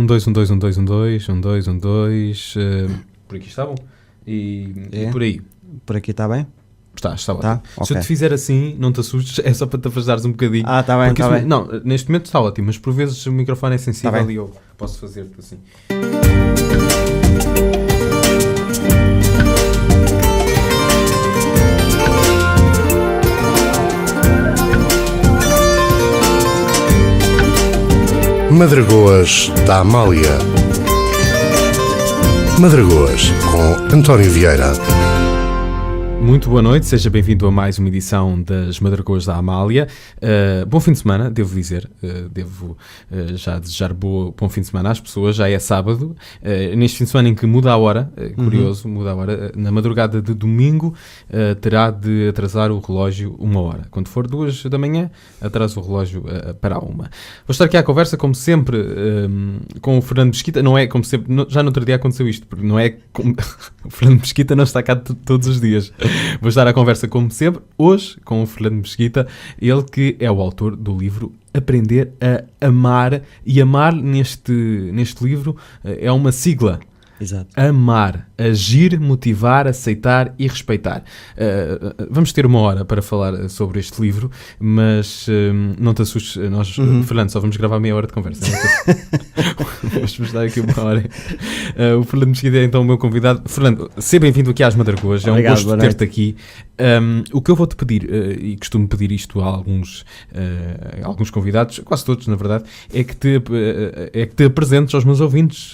dois, 1, 2. Por aqui está bom. E por aí. Por aqui está bem? Está ótimo. Tá? Se eu Ok. te fizer assim, não te assustes, é só para te afastares um bocadinho. Está bem, Porque está isso- bem. Não, neste momento está ótimo, mas por vezes o microfone é sensível Tá bem. e eu posso fazer assim. Madragoas da Amália. Madragoas com António Vieira. Muito boa noite, seja bem-vindo a mais uma edição das Madragoas da Amália. Bom fim de semana, devo dizer. Devo já desejar bom fim de semana às pessoas. Já é sábado, neste fim de semana em que muda a hora, curioso, muda a hora. Na madrugada de domingo terá de atrasar o relógio 1 hora. Quando for 2 da manhã, atrasa o relógio para 1. Vou estar aqui à conversa, como sempre, com o Fernando Mesquita. Não é como sempre, já no outro dia aconteceu isto, porque não é como... O Fernando Mesquita não está cá todos os dias. Vou estar à conversa, como sempre, hoje com o Fernando Mesquita, ele que é o autor do livro Aprender a Amar. E amar neste livro é uma sigla. Exato. Amar, agir, motivar, aceitar e respeitar. Vamos ter 1 hora para falar sobre este livro, mas não te assustes, nós, Fernando, só vamos gravar meia hora de conversa. Vamos dar aqui 1 hora. O Fernando Mesquita é então o meu convidado. Fernando, seja bem-vindo aqui às Madragoas, é um Obrigado, gosto boa ter-te noite. aqui. O que eu vou-te pedir, e costumo pedir isto a alguns convidados, quase todos na verdade, é que te apresentes aos meus ouvintes,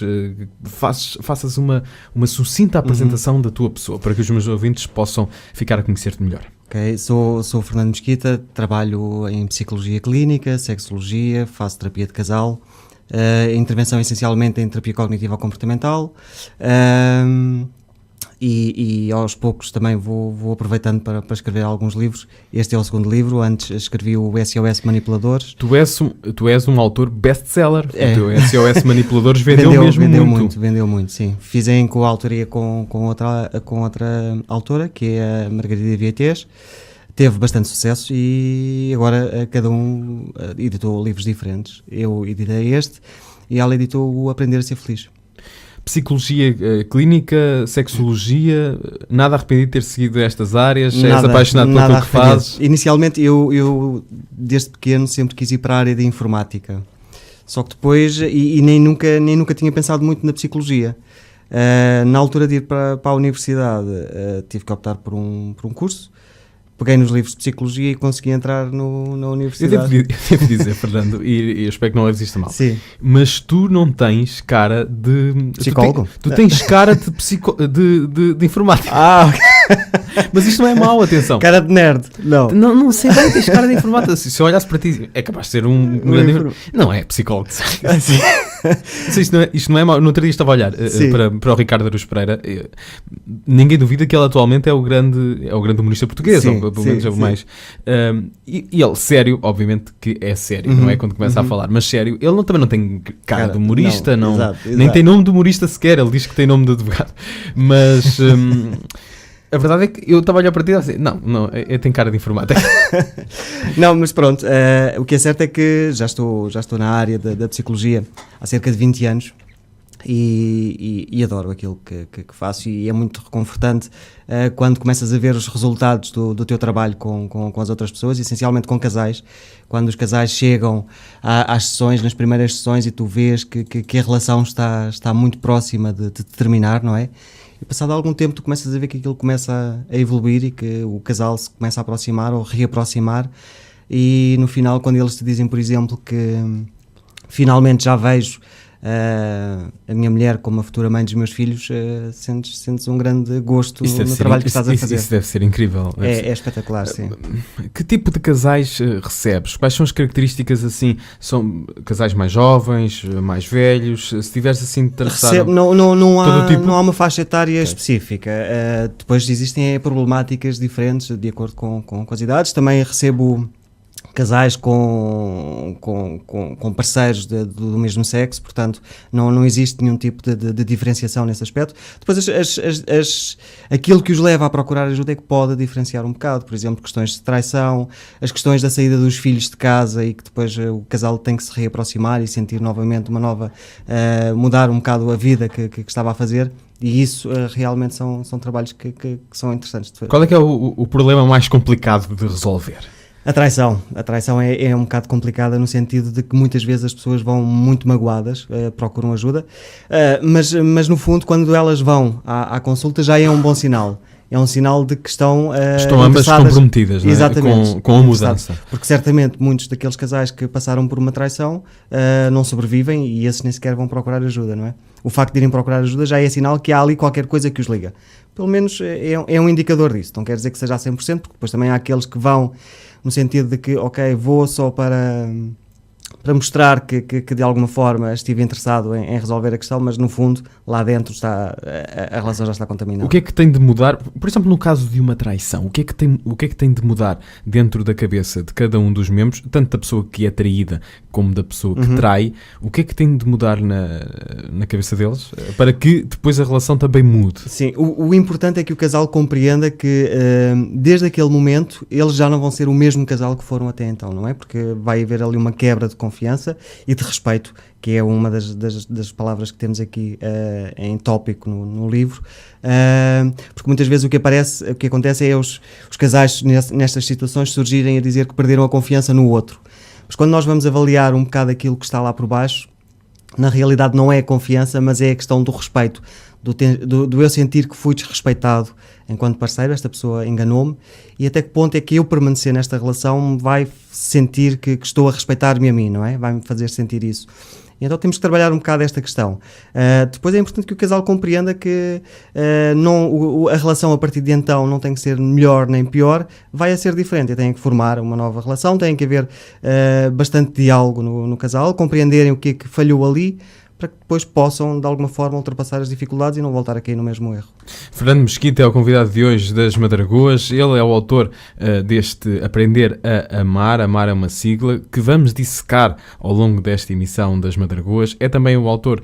faças uma sucinta apresentação da tua pessoa, para que os meus ouvintes possam ficar a conhecer-te melhor. Ok, sou o Fernando Mesquita, trabalho em psicologia clínica, sexologia, faço terapia de casal, intervenção essencialmente em terapia cognitiva comportamental, e aos poucos também vou aproveitando para escrever alguns livros. Este é o 2º livro, antes escrevi o SOS Manipuladores. Tu és um autor best-seller. É. O teu SOS Manipuladores vendeu muito, sim. Fiz em coautoria com outra autora, que é a Margarida Vieites. Teve bastante sucesso e agora cada um editou livros diferentes. Eu editei este e ela editou o Aprender a Ser Feliz. Psicologia clínica, sexologia, nada arrependido de ter seguido estas áreas, és Nada, apaixonado pelo nada que fazes. Inicialmente eu desde pequeno sempre quis ir para a área de informática, só que depois, e nem nunca tinha pensado muito na psicologia. Na altura de ir para a universidade, tive que optar por um curso. Peguei nos livros de psicologia e consegui entrar na Eu universidade. devo dizer, Fernando, e eu espero que não leves isto a mal, Sim. mas tu não tens cara de... Psicólogo? Tu tens cara de informática. Ah, Mas isto não é mau, atenção. cara de nerd. Não. Não sei bem, tens cara de informática. Se eu olhasse para ti, é capaz de ser um grande... Não é psicólogo. Ah, sim. Isto não é mau. No outro dia estava a olhar Sim. para o Ricardo Aruz Pereira. Ninguém duvida que ele atualmente é o grande humorista português, Sim, ou pelo menos é o sim. mais. E ele, sério, obviamente que é sério, não é quando começa a falar, mas sério, ele também não tem cara de humorista, não, exato. nem tem nome de humorista sequer, ele diz que tem nome de advogado. Mas a verdade é que eu estava a olhar para ti e assim, não, tem cara de informática. Não, mas pronto, o que é certo é que já estou na área da psicologia há cerca de 20 anos e adoro aquilo que faço, e é muito reconfortante quando começas a ver os resultados do teu trabalho com as outras pessoas, essencialmente com casais, quando os casais chegam às sessões, nas primeiras sessões, e tu vês que a relação está muito próxima de terminar, não é? E passado algum tempo tu começas a ver que aquilo começa a evoluir e que o casal se começa a aproximar ou reaproximar, e no final, quando eles te dizem, por exemplo, que finalmente já vejo a minha mulher como a futura mãe dos meus filhos, sentes um grande gosto no trabalho que estás a fazer. Isso deve ser incrível. É espetacular, sim. Que tipo de casais recebes? Quais são as características, assim? São casais mais jovens, mais velhos? Se tiveres assim de traçar... Não tipo? há uma faixa etária específica. Depois existem problemáticas diferentes de acordo com as idades. Também recebo casais com parceiros do mesmo sexo, portanto não existe nenhum tipo de diferenciação nesse aspecto. Depois aquilo que os leva a procurar ajuda é que pode diferenciar um bocado, por exemplo, questões de traição, as questões da saída dos filhos de casa e que depois o casal tem que se reaproximar e sentir novamente uma nova, mudar um bocado a vida que estava a fazer. E isso realmente são trabalhos que são interessantes de fazer. Qual é que é o problema mais complicado de resolver? A traição é um bocado complicada no sentido de que muitas vezes as pessoas vão muito magoadas, procuram ajuda, mas no fundo quando elas vão à consulta já é um bom sinal. É um sinal de que estão ambas comprometidas, não é? Exatamente, com a mudança. Porque certamente muitos daqueles casais que passaram por uma traição não sobrevivem e esses nem sequer vão procurar ajuda, não é? O facto de irem procurar ajuda já é sinal que há ali qualquer coisa que os liga. Pelo menos é um indicador disso. Não quer dizer que seja a 100%, porque depois também há aqueles que vão no sentido de que, ok, vou só para mostrar que de alguma forma estive interessado em resolver a questão, mas no fundo, lá dentro a relação já está contaminada. O que é que tem de mudar, por exemplo, no caso de uma traição, o que é que tem de mudar dentro da cabeça de cada um dos membros, tanto da pessoa que é traída como da pessoa que trai, o que é que tem de mudar na cabeça deles para que depois a relação também mude? Sim, o importante é que o casal compreenda que desde aquele momento eles já não vão ser o mesmo casal que foram até então, não é? Porque vai haver ali uma quebra de confiança e de respeito, que é uma das palavras que temos aqui em tópico no livro, porque muitas vezes o que acontece é os casais nestas situações surgirem a dizer que perderam a confiança no outro. Mas quando nós vamos avaliar um bocado aquilo que está lá por baixo, na realidade não é a confiança, mas é a questão do respeito, do eu sentir que fui desrespeitado enquanto parceiro, esta pessoa enganou-me, e até que ponto é que eu permanecer nesta relação vai sentir que estou a respeitar-me a mim, não é? Vai-me fazer sentir isso. E então temos que trabalhar um bocado esta questão. Depois é importante que o casal compreenda que a relação a partir de então não tem que ser melhor nem pior, vai a ser diferente. Tem que formar uma nova relação, tem que haver bastante diálogo no casal, compreenderem o que é que falhou ali, para que depois possam, de alguma forma, ultrapassar as dificuldades e não voltar a cair no mesmo erro. Fernando Mesquita é o convidado de hoje das Madragoas. Ele é o autor deste Aprender a Amar. Amar é uma sigla que vamos dissecar ao longo desta emissão das Madragoas. É também o autor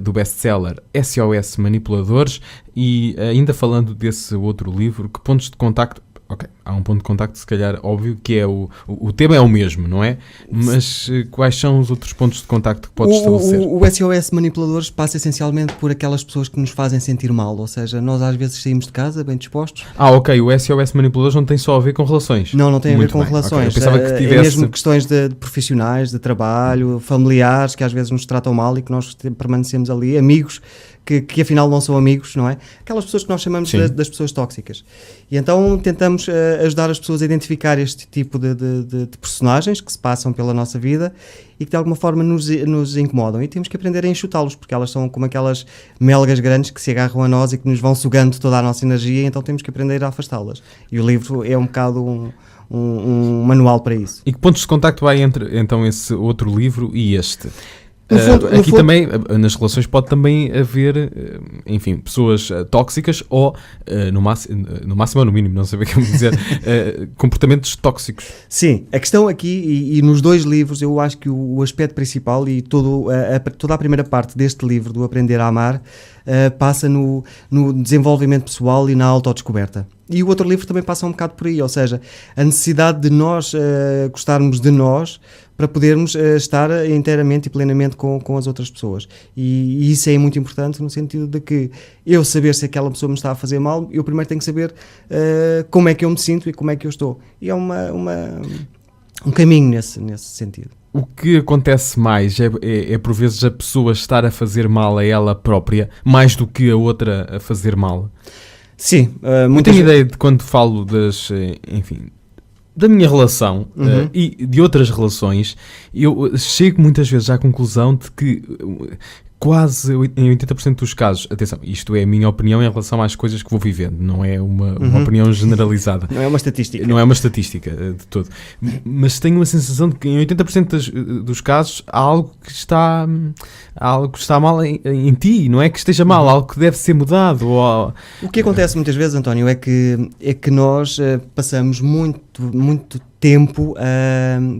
do best-seller SOS Manipuladores. E ainda falando desse outro livro, que pontos de contacto... Ok, há um ponto de contacto, se calhar, óbvio, que é o tema é o mesmo, não é? Mas quais são os outros pontos de contacto que podes estabelecer? O SOS Manipuladores passa essencialmente por aquelas pessoas que nos fazem sentir mal, ou seja, nós às vezes saímos de casa bem dispostos. Ok, o SOS Manipuladores não tem só a ver com relações. Não tem a ver com bem. relações. Okay. Eu pensava que tivesse... É mesmo questões de profissionais, de trabalho, familiares, que às vezes nos tratam mal e que nós permanecemos ali, amigos, que afinal não são amigos, não é? Aquelas pessoas que nós chamamos das pessoas tóxicas. E então tentamos ajudar as pessoas a identificar este tipo de personagens que se passam pela nossa vida e que de alguma forma nos incomodam. E temos que aprender a enxutá-los, porque elas são como aquelas melgas grandes que se agarram a nós e que nos vão sugando toda a nossa energia, então temos que aprender a afastá-las. E o livro é um bocado um manual para isso. E que pontos de contacto há entre então esse outro livro e este? No fundo, também, nas relações pode também haver, enfim, pessoas tóxicas ou, no máximo ou no mínimo, não sei o que eu vou dizer, comportamentos tóxicos. Sim, a questão aqui, e nos dois livros, eu acho que o aspecto principal e toda a primeira parte deste livro, do Aprender a Amar, passa no desenvolvimento pessoal e na autodescoberta. E o outro livro também passa um bocado por aí, ou seja, a necessidade de nós gostarmos de nós para podermos estar inteiramente e plenamente com as outras pessoas. E isso é muito importante no sentido de que eu saber se aquela pessoa me está a fazer mal, eu primeiro tenho que saber como é que eu me sinto e como é que eu estou. E é um caminho nesse sentido. O que acontece mais é por vezes a pessoa estar a fazer mal a ela própria, mais do que a outra a fazer mal. Sim. Eu tenho ideia de quando falo da minha relação e de outras relações, eu chego muitas vezes à conclusão de que quase em 80% dos casos, atenção, isto é a minha opinião em relação às coisas que vou vivendo, não é uma opinião generalizada. Não é uma estatística. Não é uma estatística de todo. Mas tenho a sensação de que em 80% dos casos há algo que está mal em ti, não é que esteja mal, algo que deve ser mudado. O que acontece muitas vezes, António, é que nós passamos muito tempo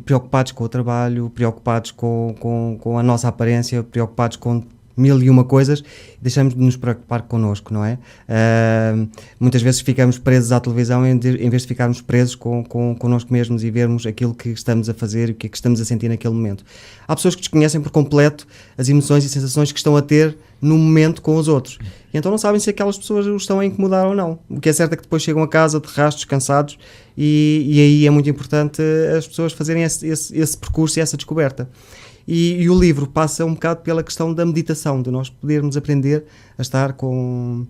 preocupados com o trabalho, preocupados com a nossa aparência, preocupados com 1001 coisas, deixamos de nos preocupar connosco, não é? Muitas vezes ficamos presos à televisão em vez de ficarmos presos connosco mesmos e vermos aquilo que estamos a fazer e o que é que estamos a sentir naquele momento. Há pessoas que desconhecem por completo as emoções e sensações que estão a ter no momento com os outros. E então não sabem se aquelas pessoas os estão a incomodar ou não. O que é certo é que depois chegam a casa de rastos, cansados, e aí é muito importante as pessoas fazerem esse percurso e essa descoberta. E o livro passa um bocado pela questão da meditação, de nós podermos aprender a estar com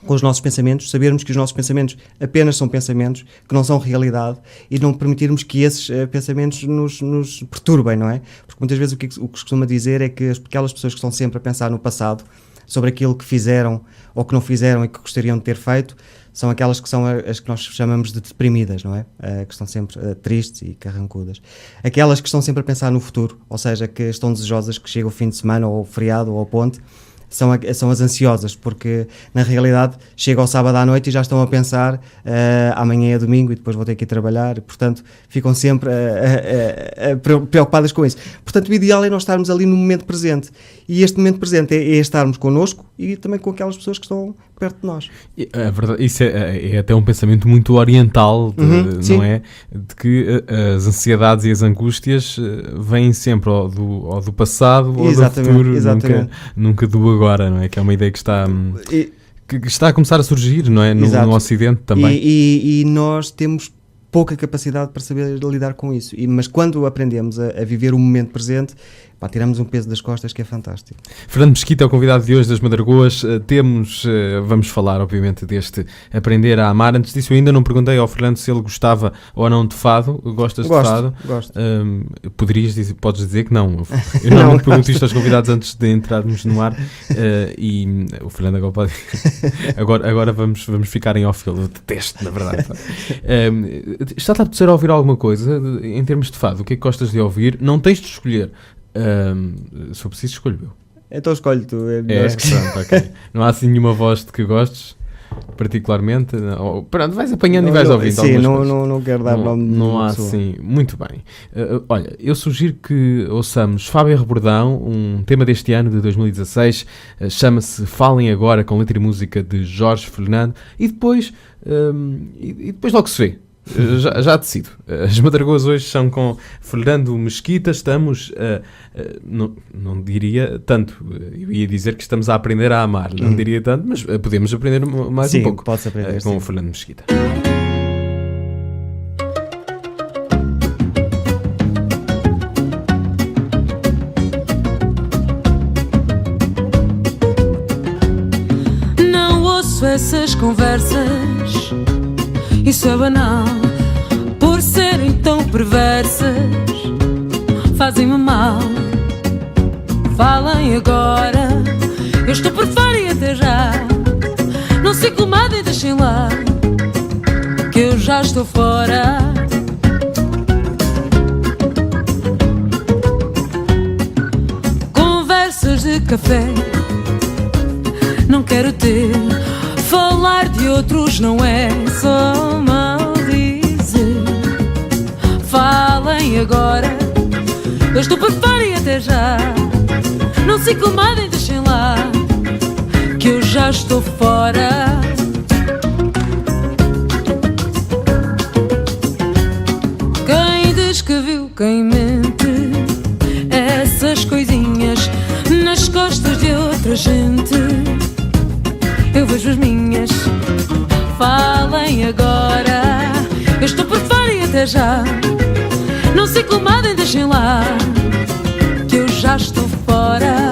os nossos pensamentos, sabermos que os nossos pensamentos apenas são pensamentos, que não são realidade, e não permitirmos que esses pensamentos nos perturbem, não é? Porque muitas vezes o que se costuma dizer é que aquelas pessoas que estão sempre a pensar no passado, sobre aquilo que fizeram ou que não fizeram e que gostariam de ter feito, são aquelas que são as que nós chamamos de deprimidas, não é? Que estão sempre tristes e carrancudas. Aquelas que estão sempre a pensar no futuro, ou seja, que estão desejosas que chegue o fim de semana ou o feriado ou ao ponte, são as ansiosas, porque na realidade chega ao sábado à noite e já estão a pensar amanhã é domingo e depois vou ter que ir trabalhar, portanto ficam sempre preocupadas com isso. Portanto o ideal é nós estarmos ali no momento presente, e este momento presente é estarmos connosco e também com aquelas pessoas que estão perto de nós. É verdade, isso é até um pensamento muito oriental, não é? De que as ansiedades e as angústias vêm sempre ou do passado ou do futuro, nunca do agora, não é? Que é uma ideia que está a começar a surgir, não é? No Ocidente também. E nós temos pouca capacidade para saber lidar com isso. Mas quando aprendemos a viver o momento presente, tiramos um peso das costas que é fantástico. Fernando Mesquita é o convidado de hoje das Madragoas. Vamos falar, obviamente, deste Aprender a Amar. Antes disso, eu ainda não perguntei ao Fernando se ele gostava ou não de fado. Gostas de fado? Gosto. Podes dizer que não. Eu normalmente pergunto isto aos convidados antes de entrarmos no ar. E o Fernando agora pode... agora vamos ficar em off. Eu detesto, na verdade. Está-te a apetecer ouvir alguma coisa em termos de fado? O que é que gostas de ouvir? Não tens de escolher. Se for preciso, escolho eu. Então escolho tu. Pronto, ok. Não há assim nenhuma voz de que gostes particularmente? Pronto, vais apanhando e vais ouvindo. Sim, não quero dar nome. Não há assim. Muito bem. Olha, eu sugiro que ouçamos Fábio Rebordão, um tema deste ano, de 2016, chama-se Falem Agora, com letra e música de Jorge Fernando, e depois logo se vê. Já decido. As Madragoas hoje são com Fernando Mesquita. Estamos, não diria tanto, eu ia dizer que estamos a aprender a amar, não diria tanto, mas podemos aprender mais um pouco com o Fernando Mesquita. Não ouço essas conversas, isso é banal, por serem tão perversas, fazem-me mal. Falem agora, eu estou por fora e até já. Não se incomodem, deixem lá, que eu já estou fora. Conversas de café não quero ter. Falar de outros não é só maldizer. Falem agora, eu estou por fora e até já. Não se incomodem, deixem lá, que eu já estou fora. Quem diz que viu, quem mente, essas coisinhas nas costas de outra gente. Eu vejo as minhas. Falem agora, eu estou por fora e até já. Não se incomodem, deixem lá, que eu já estou fora.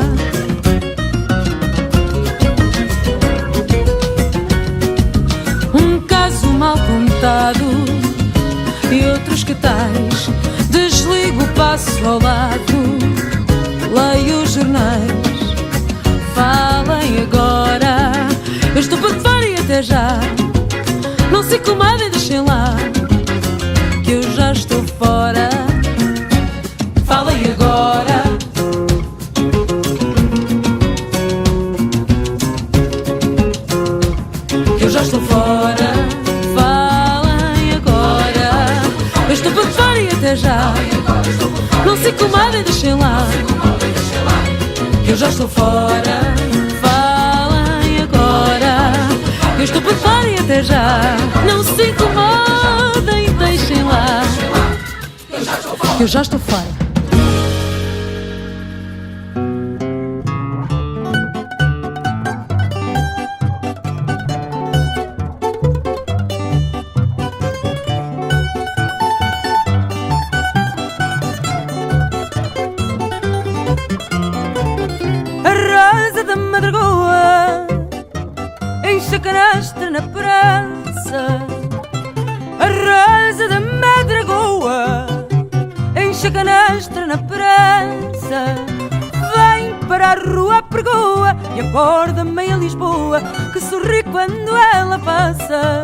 Um caso mal contado e outros que tais. Desligo, passo ao lado, leio os jornais. Falem agora, eu estou por fora e até já. Não se incomodem, deixem lá, que eu já estou fora. Falem agora, Não se incomodem, deixem lá, que eu já estou fora. Falem agora, eu estou por fora e até já. Não se incomodem, deixem lá, que eu já estou fora. Enche a canastra na praça, a rosa da madragoa. Enche a canastra na praça, vem para a rua à pergoa e acorda meia Lisboa que sorri quando ela passa.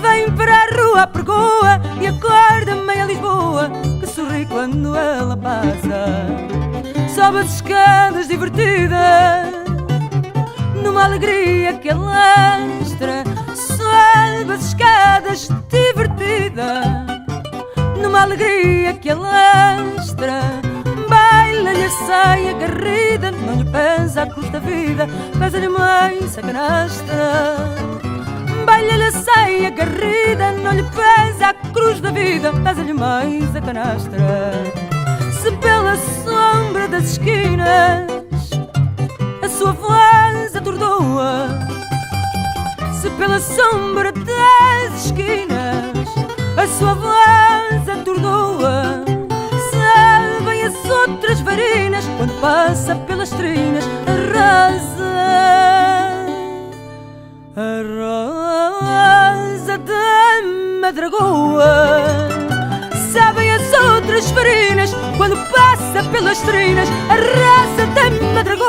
Vem para a rua à pergoa e acorda meia Lisboa que sorri quando ela passa. Sobe as escadas divertida, numa alegria que alastra. Sobe as escadas divertida, numa alegria que alastra. Baila-lhe a saia garrida, não lhe pesa a cruz da vida, pesa-lhe mais a canastra. Baila-lhe a saia garrida, não lhe pesa a cruz da vida, pesa-lhe mais a canastra. Se pela sombra das esquinas a sua voz atordoa, se pela sombra das esquinas a sua voz atordoa, sabem as outras varinas quando passa pelas trinas a rosa da madragoa. Sabem as outras farinas quando passa pelas trinas a rosa da madragoa.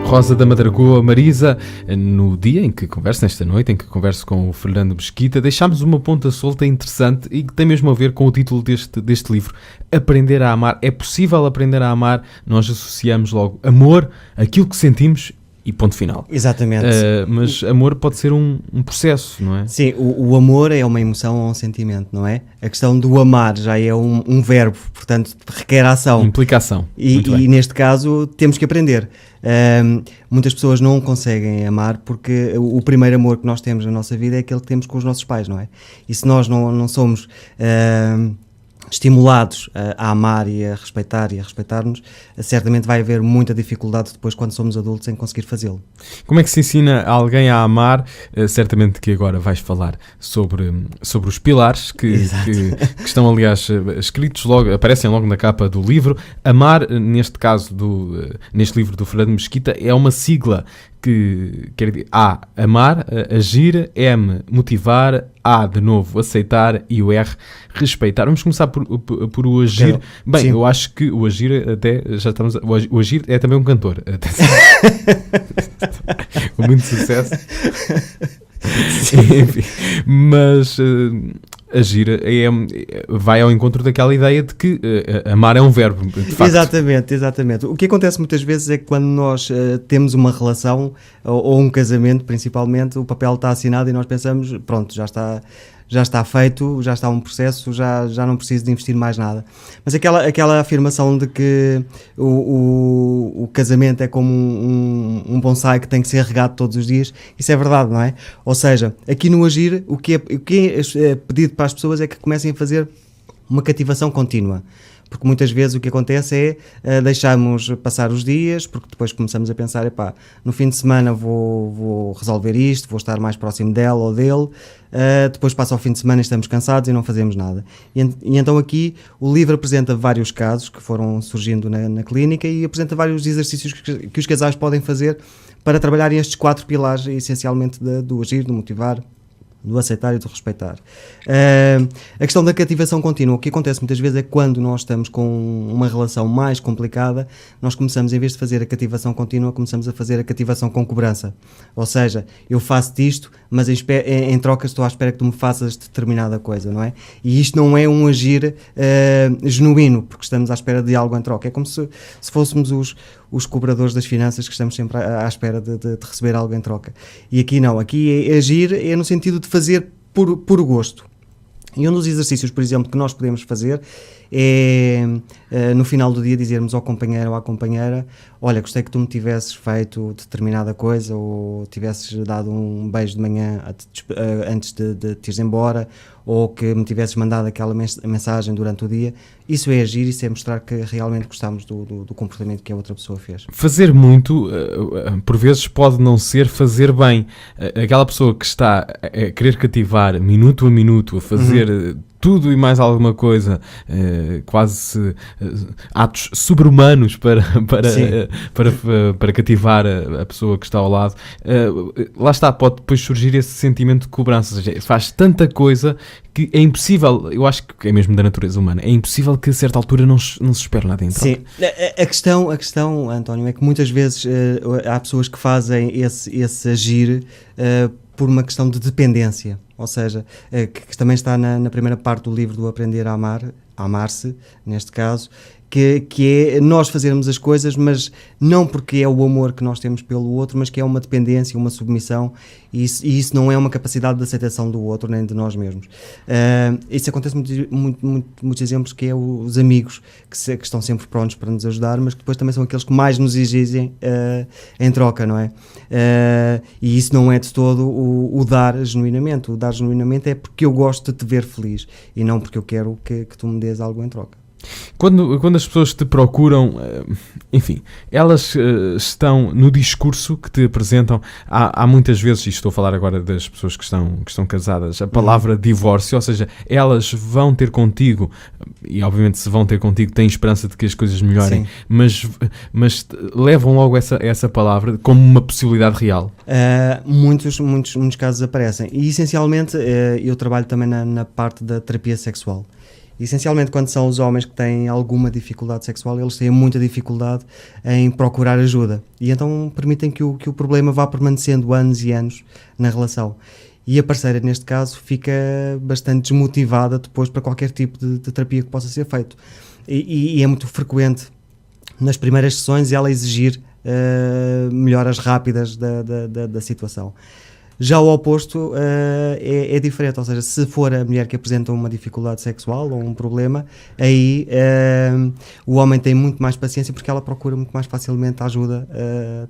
Rosa da Madragoa. Marisa, no dia em que converso, nesta noite em que converso com o Fernando Mesquita, deixámos uma ponta solta interessante e que tem mesmo a ver com o título deste livro, Aprender a Amar. É possível aprender a amar? Nós associamos logo amor, aquilo que sentimos e ponto final. Exatamente. Mas amor pode ser um processo, não é? Sim, o amor é uma emoção ou um sentimento, não é? A questão do amar já é um verbo, portanto requer ação. Implicação. E neste caso temos que aprender. Muitas pessoas não conseguem amar porque o primeiro amor que nós temos na nossa vida é aquele que temos com os nossos pais, não é? E se nós não somos estimulados a amar e a respeitar e a respeitar-nos, certamente vai haver muita dificuldade depois quando somos adultos em conseguir fazê-lo. Como é que se ensina alguém a amar? Certamente que agora vais falar sobre os pilares que estão, aliás, escritos logo, aparecem logo na capa do livro. Amar, neste caso, neste livro do Fernando Mesquita, é uma sigla que quer dizer A, amar, agir, M, motivar, A, de novo, aceitar e o R, respeitar. Vamos começar por o agir. Bem, sim. Eu acho que o agir até já estamos... O agir é também um cantor. Com muito sucesso. Enfim, mas agir vai ao encontro daquela ideia de que amar é um verbo, de facto. Exatamente. O que acontece muitas vezes é que quando nós temos uma relação ou um casamento, principalmente, o papel está assinado e nós pensamos, pronto, já está feito, já está um processo, já não preciso de investir mais nada. Mas aquela afirmação de que o casamento é como um bonsai que tem que ser regado todos os dias, isso é verdade, não é? Ou seja, aqui no agir, o que é pedido para as pessoas é que comecem a fazer uma cativação contínua. Porque muitas vezes o que acontece é deixarmos passar os dias, porque depois começamos a pensar, epá, no fim de semana vou resolver isto, vou estar mais próximo dela ou dele, depois passa o fim de semana e estamos cansados e não fazemos nada. E então aqui o livro apresenta vários casos que foram surgindo na clínica e apresenta vários exercícios que os casais podem fazer para trabalhar estes 4 pilares, essencialmente do agir, do motivar, do aceitar e do respeitar. A questão da cativação contínua, o que acontece muitas vezes é que quando nós estamos com uma relação mais complicada, nós começamos, em vez de fazer a cativação contínua, começamos a fazer a cativação com cobrança. Ou seja, eu faço-te isto, mas em troca estou à espera que tu me faças determinada coisa, não é? E isto não é um agir genuíno, porque estamos à espera de algo em troca. É como se fôssemos os cobradores das finanças que estamos sempre à espera de receber algo em troca. E aqui não, aqui agir é no sentido de fazer por gosto. E um dos exercícios, por exemplo, que nós podemos fazer é, no final do dia, dizermos ao companheiro ou à companheira: olha, gostei que tu me tivesses feito determinada coisa, ou tivesses dado um beijo de manhã antes de te ires embora, ou que me tivesses mandado aquela mensagem durante o dia. Isso é agir, isso é mostrar que realmente gostamos do comportamento que a outra pessoa fez. Fazer muito, por vezes, pode não ser fazer bem. Aquela pessoa que está a querer cativar minuto a minuto, a fazer tudo e mais alguma coisa, quase atos sobre-humanos para cativar a pessoa que está ao lado, lá está, pode depois surgir esse sentimento de cobrança. Ou seja, faz tanta coisa que é impossível, eu acho que é mesmo da natureza humana, é impossível que a certa altura não se espere nada em troca. Sim, a questão, António, é que muitas vezes há pessoas que fazem esse agir por uma questão de dependência, ou seja, que também está na primeira parte do livro do Aprender a Amar, a Amar-se, neste caso, que é nós fazermos as coisas, mas não porque é o amor que nós temos pelo outro, mas que é uma dependência, uma submissão, e isso não é uma capacidade de aceitação do outro, nem de nós mesmos. Isso acontece muitos exemplos, que é os amigos que estão sempre prontos para nos ajudar, mas que depois também são aqueles que mais nos exigem em troca, não é? E isso não é de todo o dar genuinamente. O dar genuinamente é porque eu gosto de te ver feliz, e não porque eu quero que tu me dês algo em troca. Quando as pessoas te procuram, enfim, elas estão no discurso que te apresentam. Há muitas vezes, e estou a falar agora das pessoas que estão casadas, a palavra divórcio, ou seja, elas vão ter contigo, e obviamente se vão ter contigo têm esperança de que as coisas melhorem, mas levam logo essa palavra como uma possibilidade real. Muitos casos aparecem, e essencialmente eu trabalho também na parte da terapia sexual. Essencialmente, quando são os homens que têm alguma dificuldade sexual, eles têm muita dificuldade em procurar ajuda, e então permitem que o problema vá permanecendo anos e anos na relação. E a parceira, neste caso, fica bastante desmotivada depois para qualquer tipo de terapia que possa ser feito. E é muito frequente, nas primeiras sessões, ela exigir melhoras rápidas da situação. Já o oposto é diferente, ou seja, se for a mulher que apresenta uma dificuldade sexual ou um problema, aí o homem tem muito mais paciência, porque ela procura muito mais facilmente a ajuda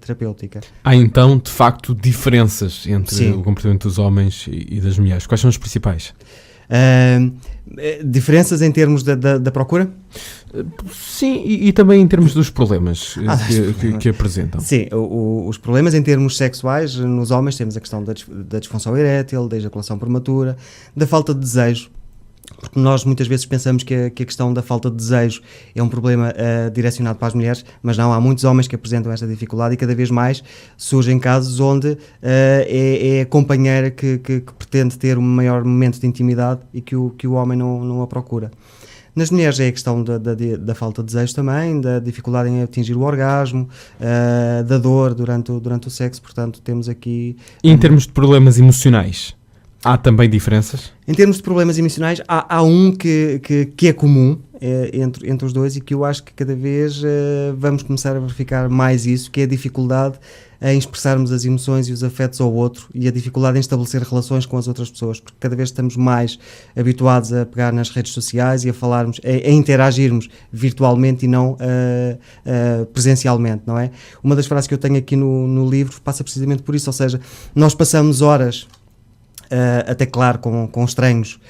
terapêutica. Há então, de facto, diferenças entre o comportamento dos homens e das mulheres. Quais são as principais? Diferenças em termos da procura? Sim, e também em termos dos problemas que apresentam. Sim, os problemas em termos sexuais, nos homens temos a questão da disfunção erétil, da ejaculação prematura, da falta de desejo, porque nós muitas vezes pensamos que a questão da falta de desejo é um problema direcionado para as mulheres, mas não, há muitos homens que apresentam esta dificuldade, e cada vez mais surgem casos onde é a companheira que pretende ter um maior momento de intimidade e que o homem não a procura. Nas mulheres é a questão da falta de desejo também, da dificuldade em atingir o orgasmo, da dor durante o sexo, portanto temos aqui... E em termos de problemas emocionais, há também diferenças? Em termos de problemas emocionais, há um que é comum entre os dois, e que eu acho que cada vez vamos começar a verificar mais isso, que é a dificuldade em expressarmos as emoções e os afetos ao outro, e a dificuldade em estabelecer relações com as outras pessoas, porque cada vez estamos mais habituados a pegar nas redes sociais e a falarmos, a interagirmos virtualmente e não presencialmente, não é? Uma das frases que eu tenho aqui no livro passa precisamente por isso, ou seja, nós passamos horas até claro com estranhos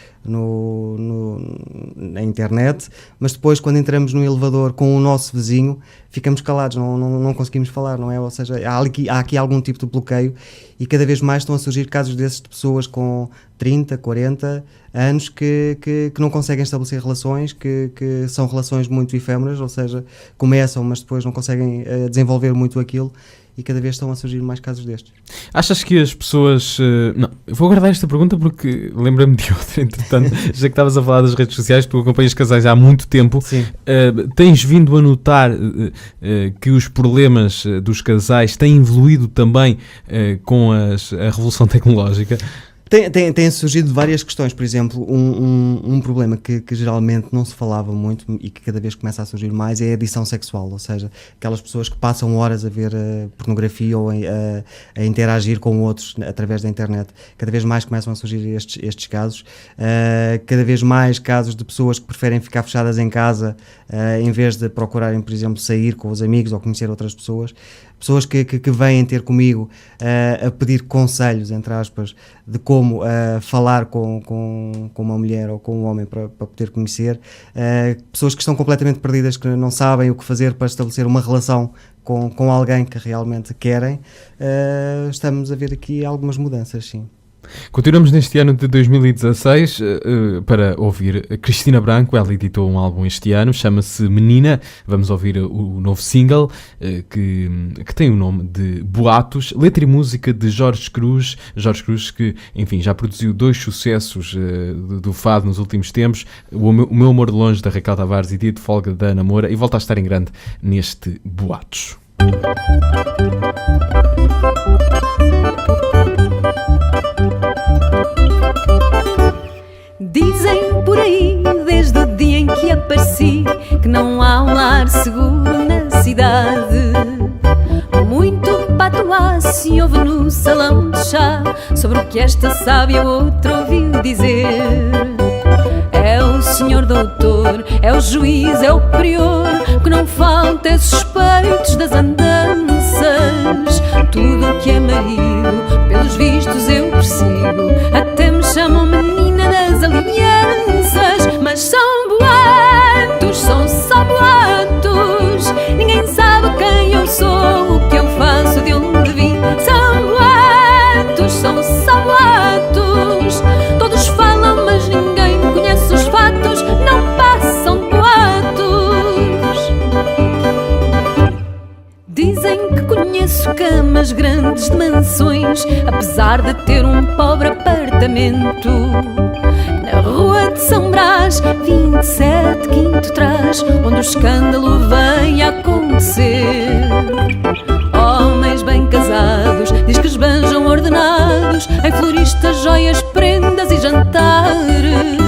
na internet, mas depois quando entramos no elevador com o nosso vizinho ficamos calados, não conseguimos falar, não é? Ou seja, há aqui algum tipo de bloqueio, e cada vez mais estão a surgir casos desses de pessoas com 30, 40 anos que não conseguem estabelecer relações, que são relações muito efêmeras, ou seja, começam mas depois não conseguem desenvolver muito aquilo, e cada vez estão a surgir mais casos destes. Achas que as pessoas... Não, vou guardar esta pergunta porque lembra-me de outra, entretanto, já que estavas a falar das redes sociais, tu acompanhas casais há muito tempo. Sim. Tens vindo a notar que os problemas dos casais têm evoluído também com a revolução tecnológica? Têm surgido várias questões, por exemplo, um problema que geralmente não se falava muito e que cada vez começa a surgir mais é a adição sexual, ou seja, aquelas pessoas que passam horas a ver pornografia ou a interagir com outros através da internet. Cada vez mais começam a surgir estes casos, cada vez mais casos de pessoas que preferem ficar fechadas em casa em vez de procurarem, por exemplo, sair com os amigos ou conhecer outras pessoas. Pessoas que vêm ter comigo a pedir conselhos, entre aspas, de como falar com uma mulher ou com um homem para poder conhecer. Pessoas que estão completamente perdidas, que não sabem o que fazer para estabelecer uma relação com alguém que realmente querem. Estamos a ver aqui algumas mudanças, sim. Continuamos neste ano de 2016 para ouvir a Cristina Branco. Ela editou um álbum este ano, chama-se Menina. Vamos ouvir o novo single que tem o nome de Boatos, letra e música de Jorge Cruz. Jorge Cruz que, enfim, já produziu 2 sucessos do fado nos últimos tempos, o Meu Amor de Longe, da Raquel Tavares, e Dia de Folga, da Ana Moura, e volta a estar em grande neste Boatos. Dizem por aí, desde o dia em que apareci, que não há um lar seguro na cidade. Muito patuá se ouve no salão de chá sobre o que esta sábia outra ouviu dizer. É o senhor doutor, é o juiz, é o prior, que não falta é suspeitos das andanças. Tudo o que é marido, pelos vistos eu persigo, até me chamam menina das alianças. Mas são boatos, são só boatos, ninguém sabe quem eu sou, o que eu faço, de onde vim. São boatos, são só boatos, todos falam mas ninguém conhece os fatos, não passam de boatos. Dizem que conheço camas grandes de mansões, apesar de ter um pobre apartamento na rua de São Brás, 27 quinto trás, onde o escândalo vem a acontecer. Homens bem casados, diz que esbanjam ordenados em floristas, joias, prendas e jantares.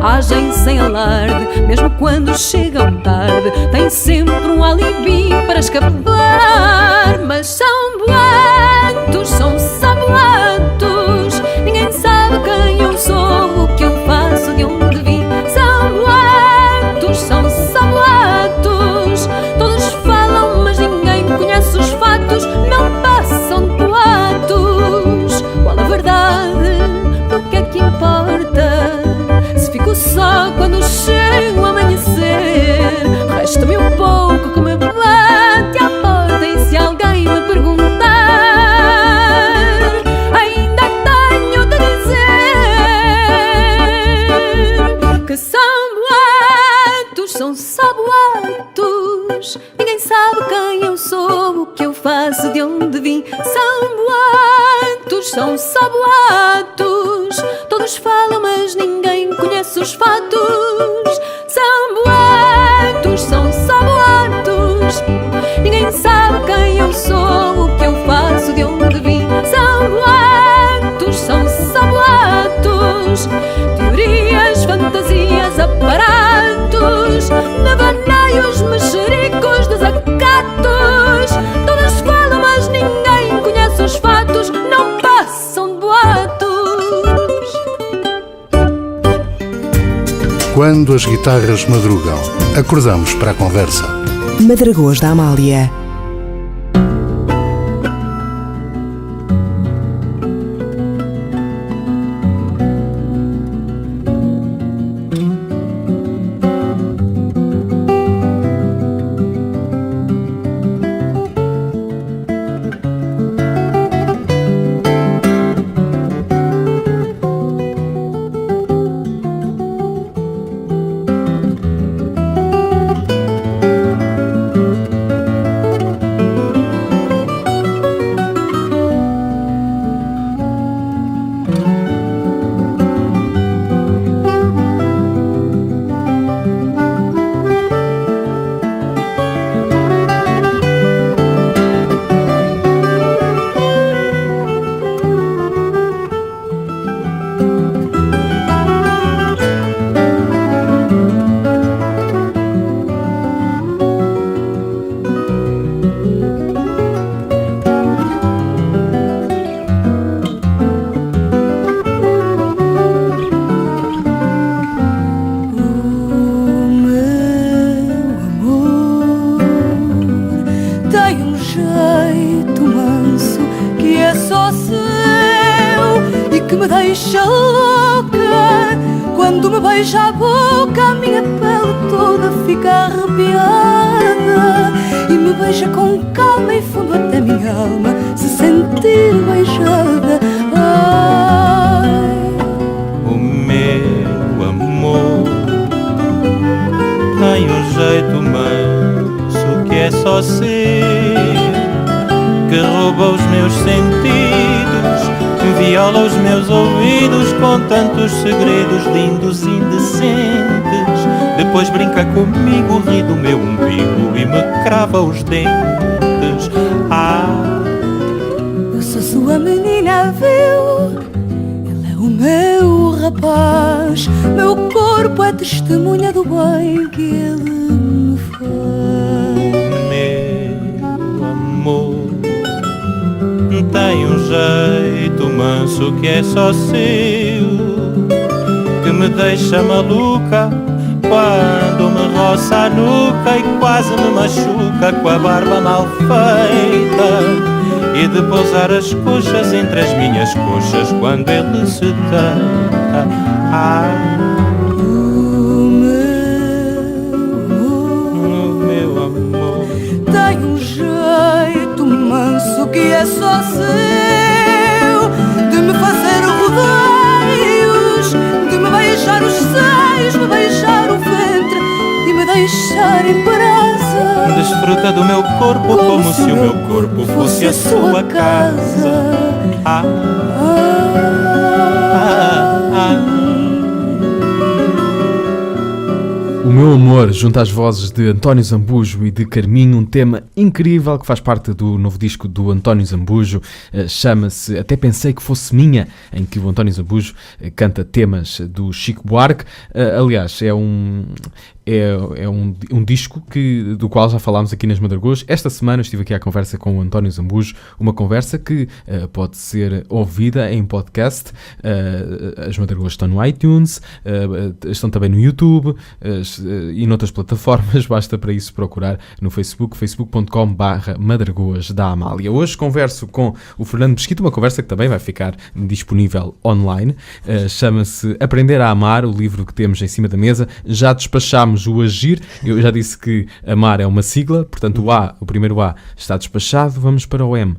Agem sem alarde, mesmo quando chegam tarde, têm sempre um alibi para escapar. Mas são boatos, são só boatos, ninguém sabe quem eu sou, o que eu faço, de onde vim. São boatos, são só boatos, todos falam mas ninguém conhece os fatos, não passam de boatos. Qual a verdade? O que é que importa? Se fico só quando chego a amanhecer, resta-me um pouco que me bate à porta, e se alguém me perguntar, ainda tenho de dizer que são boatos, são só boatos, ninguém sabe quem eu sou, o que eu faço, de onde vim. São boatos, são só boatos, todos falam mas ninguém conhece os fatos. São boatos, são só boatos, ninguém sabe quem eu sou, o que eu faço, de onde vim. São boatos, são só boatos, teorias, fantasias, aparatos, devaneios, mexericos, desacatos. Todos falam mas ninguém conhece os fatos, não passam de boatos. Quando as guitarras madrugam, acordamos para a conversa. Madragoas da Amália. jeito manso que é só seu e que me deixa louca. Quando me beija a boca, a minha pele toda fica arrepiada e me beija com calma e fundo até minha alma se sentir beijada. Ai. O meu amor tem um jeito manso que é só ser, que rouba os meus sentidos, viola os meus ouvidos com tantos segredos lindos e indecentes. Depois brinca comigo, ri do meu umbigo e me crava os dentes. Ah, eu sou sua menina, viu? Ele é o meu rapaz. Meu corpo é testemunha do bem que ele me faz. meu amor tem um jeito manso que é só seu, que me deixa maluca quando me roça a nuca e quase me machuca com a barba mal feita, e de pousar as coxas entre as minhas coxas quando ele se deita. O meu amor tem um jeito manso que é só seu, de me fazer rodeios, de me beijar os seios, me beijar o ventre e me deixar em brasa. desfruta do meu corpo como se o meu corpo fosse a sua casa. O Meu Amor, junto às vozes de António Zambujo e de Carminho, um tema incrível que faz parte do novo disco do António Zambujo, chama-se Até Pensei Que Fosse Minha, em que o António Zambujo canta temas do Chico Buarque. Aliás, é um disco do qual já falámos aqui nas Madragoas. Esta semana estive aqui à conversa com o António Zambujo, uma conversa que pode ser ouvida em podcast. As Madragoas estão no iTunes, estão também no YouTube e noutras plataformas. Basta para isso procurar no Facebook, facebook.com/Madragoas da Amália. Hoje converso com o Fernando Mesquita, uma conversa que também vai ficar disponível online. Chama-se Aprender a Amar, o livro que temos em cima da mesa. Já despachámos o Agir. Eu já disse que amar é uma sigla, portanto o primeiro A está despachado. Vamos para o M.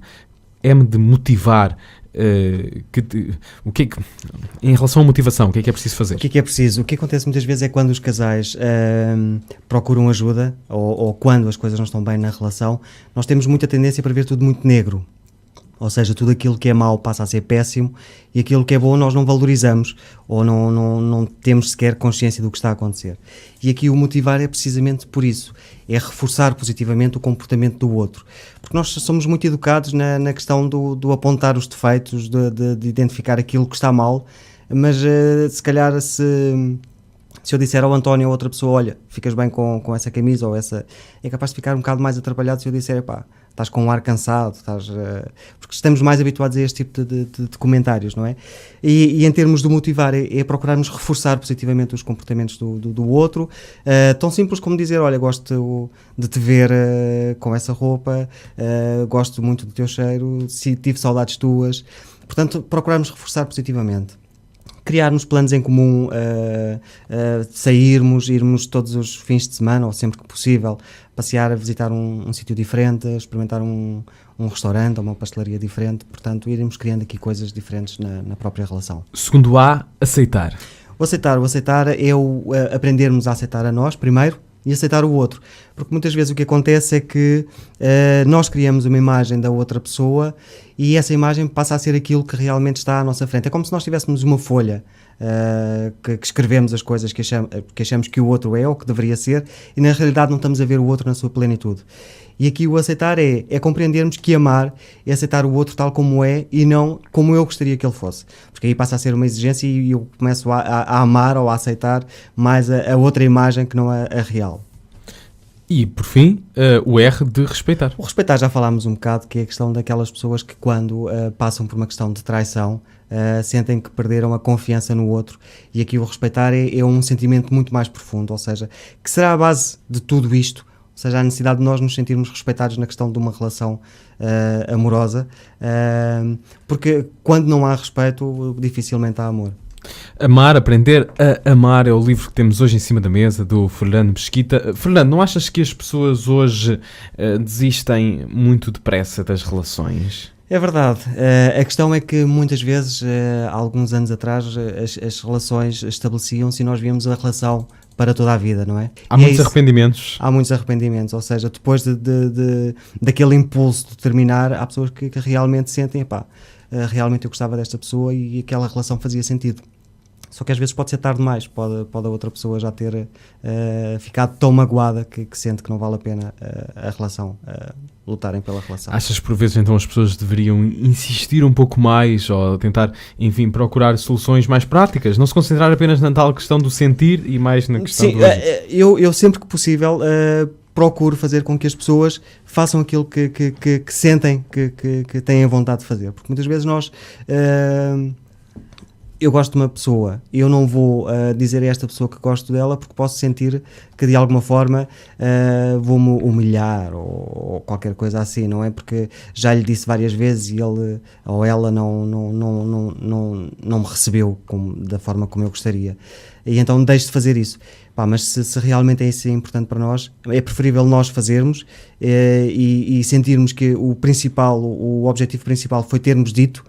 M de motivar. Em relação à motivação, o que é preciso fazer? O que é preciso? O que acontece muitas vezes é quando os casais procuram ajuda ou quando as coisas não estão bem na relação, nós temos muita tendência para ver tudo muito negro. Ou seja, tudo aquilo que é mau passa a ser péssimo e aquilo que é bom nós não valorizamos ou não temos sequer consciência do que está a acontecer. E aqui o motivar é precisamente por isso, é reforçar positivamente o comportamento do outro. Porque nós somos muito educados na questão do apontar os defeitos, de identificar aquilo que está mal, mas se calhar se eu disser ao António ou a outra pessoa, olha, ficas bem com essa camisa ou essa, é capaz de ficar um bocado mais atrapalhado se eu disser, pá, estás com um ar cansado, porque estamos mais habituados a este tipo de comentários, não é? E em termos de motivar, é procurarmos reforçar positivamente os comportamentos do outro, tão simples como dizer, olha, gosto de te ver com essa roupa, gosto muito do teu cheiro, se tive saudades tuas, portanto, procurarmos reforçar positivamente. Criarmos planos em comum, irmos todos os fins de semana, ou sempre que possível, passear, visitar um sítio diferente, experimentar um restaurante ou uma pastelaria diferente, portanto, irmos criando aqui coisas diferentes na própria relação. Segundo A, aceitar. O aceitar é aprendermos a aceitar a nós, primeiro, e aceitar o outro, porque muitas vezes o que acontece é que nós criamos uma imagem da outra pessoa e essa imagem passa a ser aquilo que realmente está à nossa frente. É como se nós tivéssemos uma folha que escrevemos as coisas que achamos que o outro é ou que deveria ser e na realidade não estamos a ver o outro na sua plenitude. E aqui o aceitar é compreendermos que amar é aceitar o outro tal como é e não como eu gostaria que ele fosse. Porque aí passa a ser uma exigência e eu começo a amar ou a aceitar mais a outra imagem que não a real. E, por fim, o R de respeitar. O respeitar já falámos um bocado, que é a questão daquelas pessoas que quando passam por uma questão de traição sentem que perderam a confiança no outro, e aqui o respeitar é um sentimento muito mais profundo, ou seja, que será a base de tudo isto. Ou seja, a necessidade de nós nos sentirmos respeitados na questão de uma relação amorosa, porque quando não há respeito, dificilmente há amor. Amar, Aprender a Amar é o livro que temos hoje em cima da mesa, do Fernando Mesquita. Fernando, não achas que as pessoas hoje desistem muito depressa das relações? É verdade. A questão é que muitas vezes, há alguns anos atrás, as relações estabeleciam-se e nós víamos a relação para toda a vida, não é? Há muitos arrependimentos. Há muitos arrependimentos, ou seja, depois daquele impulso de terminar, há pessoas que realmente sentem, realmente eu gostava desta pessoa e aquela relação fazia sentido. Só que às vezes pode ser tarde demais, pode a outra pessoa já ter ficado tão magoada que sente que não vale a pena a relação, lutarem pela relação. Achas que por vezes então as pessoas deveriam insistir um pouco mais ou tentar, enfim, procurar soluções mais práticas, não se concentrar apenas na tal questão do sentir e mais na questão do agir? Eu sempre que possível procuro fazer com que as pessoas façam aquilo que sentem que têm vontade de fazer, porque muitas vezes nós... eu gosto de uma pessoa, eu não vou dizer a esta pessoa que gosto dela porque posso sentir que de alguma forma vou-me humilhar ou qualquer coisa assim, não é? Porque já lhe disse várias vezes e ele ou ela não me recebeu da forma como eu gostaria. E então deixo de fazer isso. Mas se realmente é isso importante para nós, é preferível nós fazermos e sentirmos que o objetivo principal foi termos dito,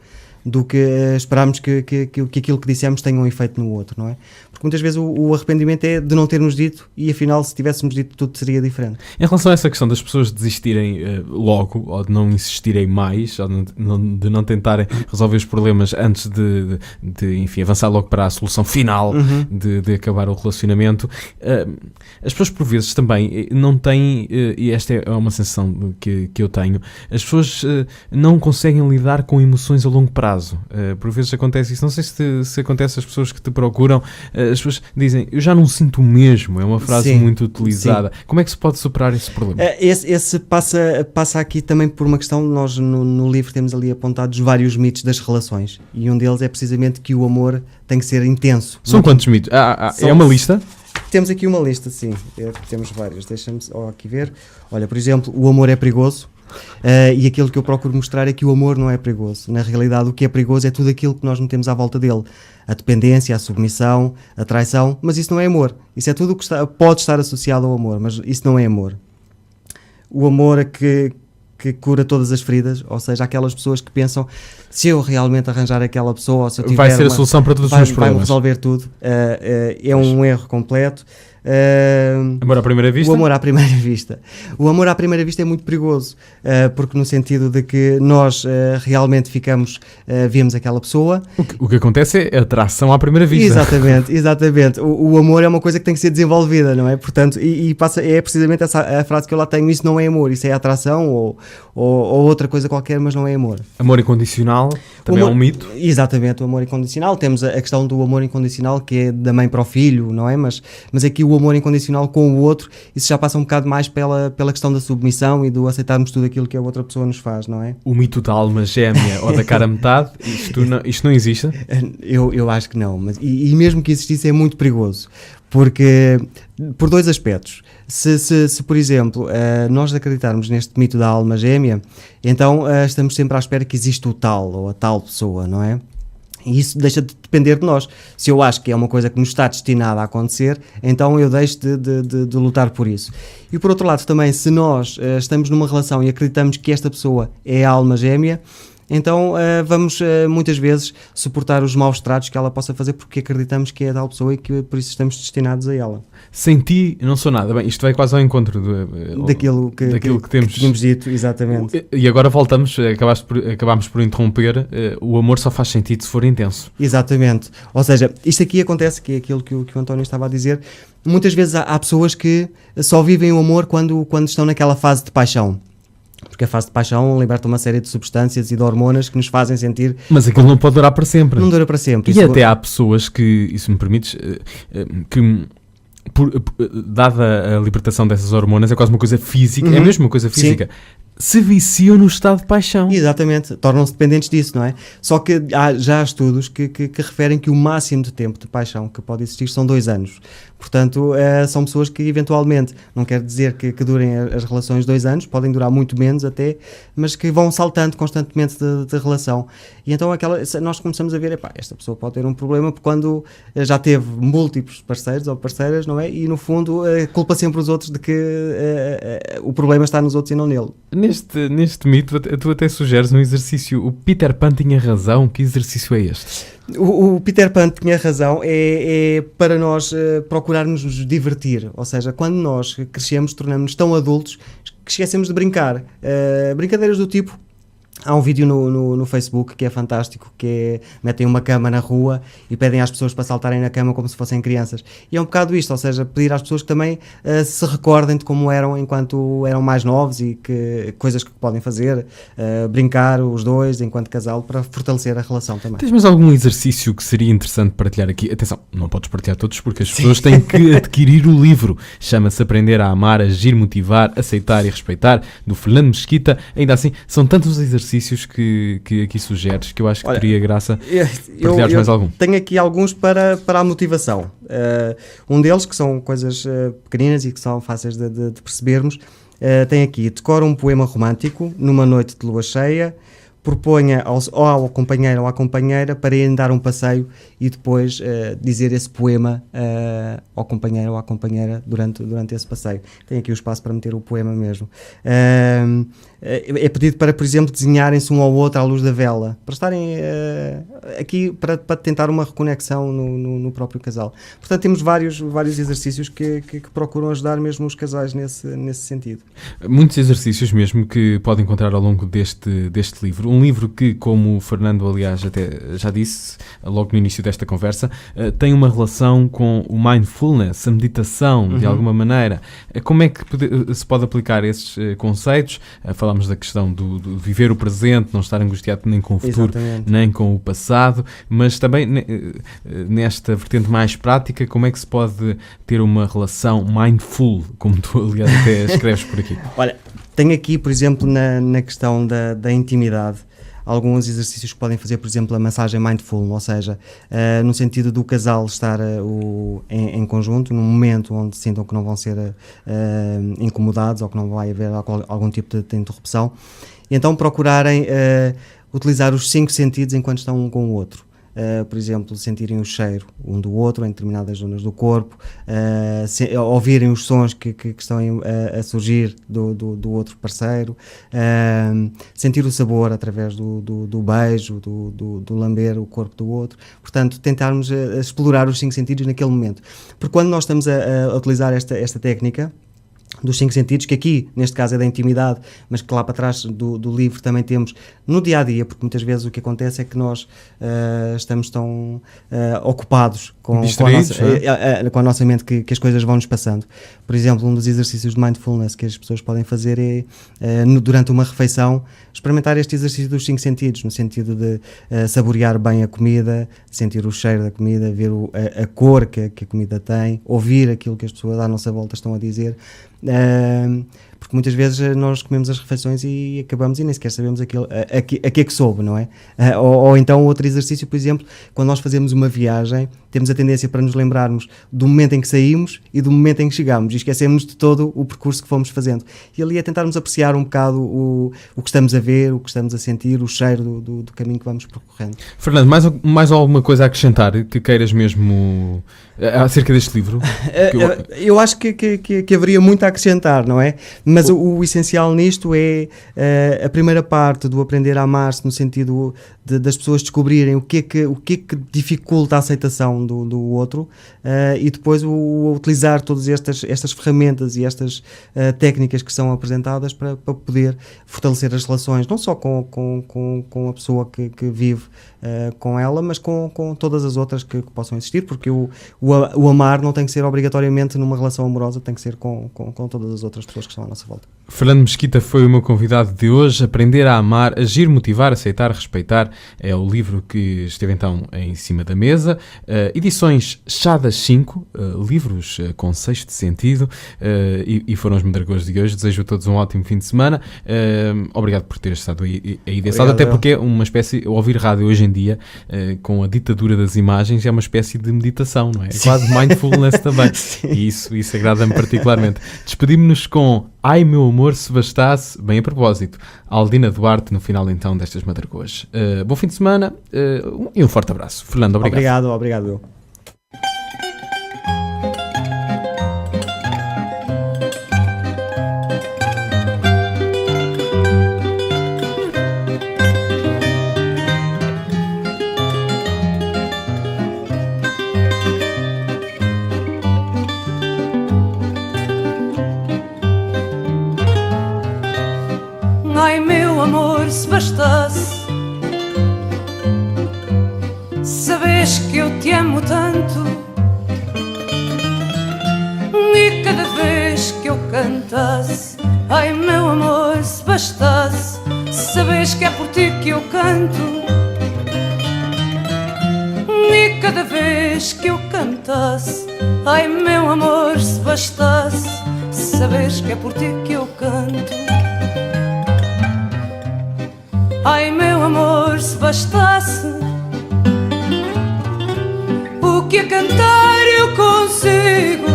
do que esperarmos que aquilo que dissemos tenha um efeito no outro, não é? Porque muitas vezes o arrependimento é de não termos dito e afinal se tivéssemos dito tudo seria diferente. Em relação a essa questão das pessoas desistirem logo ou de não insistirem mais ou de não tentarem resolver os problemas antes de enfim, avançar logo para a solução final de acabar o relacionamento, as pessoas por vezes também não têm, e esta é uma sensação que eu tenho, as pessoas não conseguem lidar com emoções a longo prazo. Por vezes acontece isso, não sei se acontece às pessoas que te procuram, as pessoas dizem, eu já não sinto o mesmo, é uma frase muito utilizada. Sim. Como é que se pode superar esse problema? Esse passa aqui também por uma questão, nós no livro temos ali apontados vários mitos das relações, e um deles é precisamente que o amor tem que ser intenso. São quantos mitos? É uma lista? Temos aqui uma lista, sim, temos vários, deixa-me aqui ver. Olha, por exemplo, o amor é perigoso. E aquilo que eu procuro mostrar é que o amor não é perigoso. Na realidade, o que é perigoso é tudo aquilo que nós metemos à volta dele: a dependência, a submissão, a traição. Mas isso não é amor. Isso é tudo o que pode estar associado ao amor, mas isso não é amor. O amor é que cura todas as feridas, ou seja, aquelas pessoas que pensam, se eu realmente arranjar aquela pessoa, ou se eu tiver vai ser a solução para todos os meus problemas, vai resolver tudo. É um erro completo. Amor à primeira vista? O amor à primeira vista. O amor à primeira vista é muito perigoso, porque no sentido de que nós realmente vemos aquela pessoa. O que acontece é a atração à primeira vista. Exatamente. O amor é uma coisa que tem que ser desenvolvida, não é? Portanto, é precisamente essa a frase que eu lá tenho: isso não é amor, isso é atração ou outra coisa qualquer, mas não é amor. Amor incondicional também é um mito. Exatamente, o amor incondicional. Temos a questão do amor incondicional, que é da mãe para o filho, não é? Mas aqui o amor incondicional com o outro, isso já passa um bocado mais pela questão da submissão e do aceitarmos tudo aquilo que a outra pessoa nos faz, não é? O mito da alma gêmea ou da cara metade, isto não existe? Eu acho que não, mas, e mesmo que existisse é muito perigoso, porque por dois aspectos. Se por exemplo, nós acreditarmos neste mito da alma gêmea, então estamos sempre à espera que existe o tal ou a tal pessoa, não é? E isso deixa de depender de nós. Se eu acho que é uma coisa que nos está destinada a acontecer, então eu deixo de lutar por isso. E por outro lado também, se nós estamos numa relação e acreditamos que esta pessoa é a alma gêmea, então vamos muitas vezes suportar os maus tratos que ela possa fazer porque acreditamos que é a tal pessoa e que por isso estamos destinados a ela. Sem ti eu não sou nada. Bem, isto vai quase ao encontro daquilo que tínhamos dito, exatamente. E agora voltamos, acabámos por interromper, o amor só faz sentido se for intenso. Exatamente. Ou seja, isto aqui acontece, que é aquilo que o António estava a dizer, muitas vezes há pessoas que só vivem o amor quando estão naquela fase de paixão. Porque a fase de paixão liberta uma série de substâncias e de hormonas que nos fazem sentir... Mas aquilo não pode durar para sempre. Não dura para sempre. E até há pessoas que, isso me permites, que... dada a libertação dessas hormonas, é quase uma coisa física, é mesmo uma coisa física. Sim. se viciam no estado de paixão. Exatamente, tornam-se dependentes disso, não é? Só que já há estudos que referem que o máximo de tempo de paixão que pode existir são 2 anos. Portanto, são pessoas que eventualmente, não quer dizer que durem as relações 2 anos, podem durar muito menos até, mas que vão saltando constantemente de relação. E então nós começamos a ver, esta pessoa pode ter um problema porque quando já teve múltiplos parceiros ou parceiras, não é? E no fundo culpa sempre os outros de que o problema está nos outros e não nele. Neste mito, tu até sugeres um exercício. O Peter Pan tinha razão. Que exercício é este? O Peter Pan tinha razão, é para nós procurarmos nos divertir, ou seja, quando nós crescemos, tornamos-nos tão adultos que esquecemos de brincar. Brincadeiras do tipo, há um vídeo no Facebook que é fantástico, metem uma cama na rua e pedem às pessoas para saltarem na cama como se fossem crianças. E é um bocado isto, ou seja, pedir às pessoas que também se recordem de como eram enquanto eram mais novos e que coisas que podem fazer, brincar os dois enquanto casal para fortalecer a relação também. Tens mais algum exercício que seria interessante partilhar aqui? Atenção, não podes partilhar todos porque as pessoas têm que adquirir o livro. Chama-se Aprender a Amar, Agir, Motivar, Aceitar e Respeitar, do Fernando Mesquita. Ainda assim, são tantos exercícios que aqui sugeres que eu acho que teria graça partilhares mais algum. Tenho aqui alguns para a motivação. Um deles, que são coisas pequeninas e que são fáceis de percebermos, tem aqui: decora um poema romântico numa noite de lua cheia, proponha ao companheiro ou à companheira para irem dar um passeio e depois dizer esse poema ao companheiro ou à companheira durante esse passeio. Tem aqui o espaço para meter o poema mesmo. É pedido para, por exemplo, desenharem-se um ao outro à luz da vela, para estarem aqui para tentar uma reconexão no próprio casal. Portanto, temos vários exercícios que procuram ajudar mesmo os casais nesse sentido. Muitos exercícios mesmo que podem encontrar ao longo deste livro. Um livro que, como o Fernando, aliás, até já disse logo no início desta conversa, tem uma relação com o mindfulness, a meditação, de alguma maneira. Como é que se pode aplicar esses conceitos? Falámos da questão do viver o presente, não estar angustiado nem com o futuro, exatamente, nem com o passado, mas também nesta vertente mais prática, como é que se pode ter uma relação mindful, como tu, aliás, até escreves por aqui? Olha, tenho aqui, por exemplo, na questão da intimidade, alguns exercícios que podem fazer, por exemplo, a massagem mindful, ou seja, no sentido do casal estar em conjunto, num momento onde sintam que não vão ser incomodados ou que não vai haver algum tipo de interrupção, e então procurarem utilizar os 5 sentidos enquanto estão um com o outro. Por exemplo, sentirem o cheiro um do outro em determinadas zonas do corpo, ouvirem os sons que estão a surgir do outro parceiro, sentir o sabor através do beijo, do lamber o corpo do outro. Portanto, tentarmos explorar os 5 sentidos naquele momento. Porque quando nós estamos a utilizar esta técnica dos 5 sentidos, que aqui, neste caso, é da intimidade, mas que lá para trás do livro também temos no dia-a-dia, porque muitas vezes o que acontece é que nós estamos tão ocupados com a nossa mente que as coisas vão-nos passando. Por exemplo, um dos exercícios de mindfulness que as pessoas podem fazer é, durante uma refeição, experimentar este exercício dos 5 sentidos, no sentido de saborear bem a comida, sentir o cheiro da comida, ver a cor que a comida tem, ouvir aquilo que as pessoas à nossa volta estão a dizer. Porque muitas vezes nós comemos as refeições e acabamos e nem sequer sabemos a que é que soube, não é? Ou então outro exercício, por exemplo, quando nós fazemos uma viagem, temos a tendência para nos lembrarmos do momento em que saímos e do momento em que chegámos e esquecemos de todo o percurso que fomos fazendo. E ali é tentarmos apreciar um bocado o que estamos a ver, o que estamos a sentir, o cheiro do caminho que vamos percorrendo. Fernando, mais alguma coisa a acrescentar que queiras mesmo acerca deste livro? Eu acho que haveria muito a acrescentar, não é? Mas o essencial nisto é a primeira parte do aprender a amar-se, no sentido das pessoas descobrirem o que é que dificulta a aceitação do outro, e depois o utilizar todas estas ferramentas e estas técnicas que são apresentadas para poder fortalecer as relações, não só com a pessoa que vive com ela, mas com todas as outras que possam existir, porque o amar não tem que ser obrigatoriamente numa relação amorosa, tem que ser com todas as outras pessoas que estão à nossa volta. Fernando Mesquita foi o meu convidado de hoje. Aprender a amar, agir, motivar, aceitar, respeitar é o livro que esteve então em cima da mesa. Edições Chadas 5, livros com sexto sentido, e foram os Madragões de hoje. Desejo a todos um ótimo fim de semana. Obrigado por ter estado aí desse lado, até porque é uma espécie, ouvir rádio hoje em dia, com a ditadura das imagens, é uma espécie de meditação, não é? É quase mindfulness também. E isso agrada-me particularmente. Despedimos-nos com Ai Meu Amor, se bastasse, bem a propósito, Aldina Duarte no final então destas Madragoas. Bom fim de semana e um forte abraço. Fernando, obrigado. Obrigado. Ai meu amor, se bastasse sabes que eu te amo tanto, e cada vez que eu cantasse, ai meu amor, se bastasse sabes que é por ti que eu canto, e cada vez que eu cantasse, ai meu amor, se bastasse sabes que é por ti que eu canto. Ai meu amor, se bastasse o que a cantar eu consigo,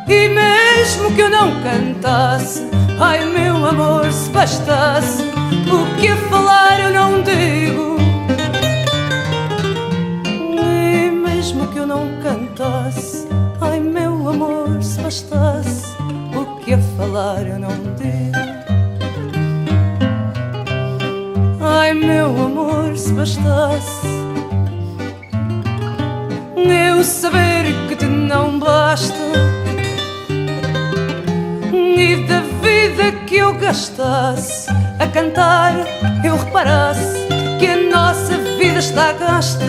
e mesmo que eu não cantasse, ai meu amor, se bastasse o que a falar eu não digo, e mesmo que eu não cantasse, ai meu amor, se bastasse o que a falar eu não digo. Ai meu amor, se bastasse eu saber que te não basta, e da vida que eu gastasse a cantar eu reparasse que a nossa vida está gasta,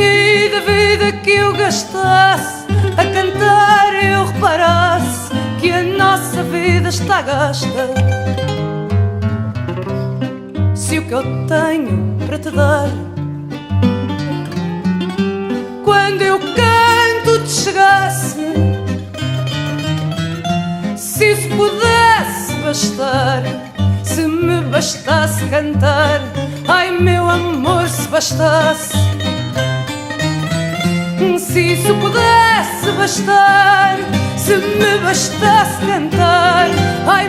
e da vida que eu gastasse a cantar eu reparasse que a nossa vida está gasta. Se o que eu tenho para te dar, quando eu canto te chegasse, se isso pudesse bastar, se me bastasse cantar, ai meu amor, se bastasse, se isso pudesse bastar, se me bastasse cantar, ai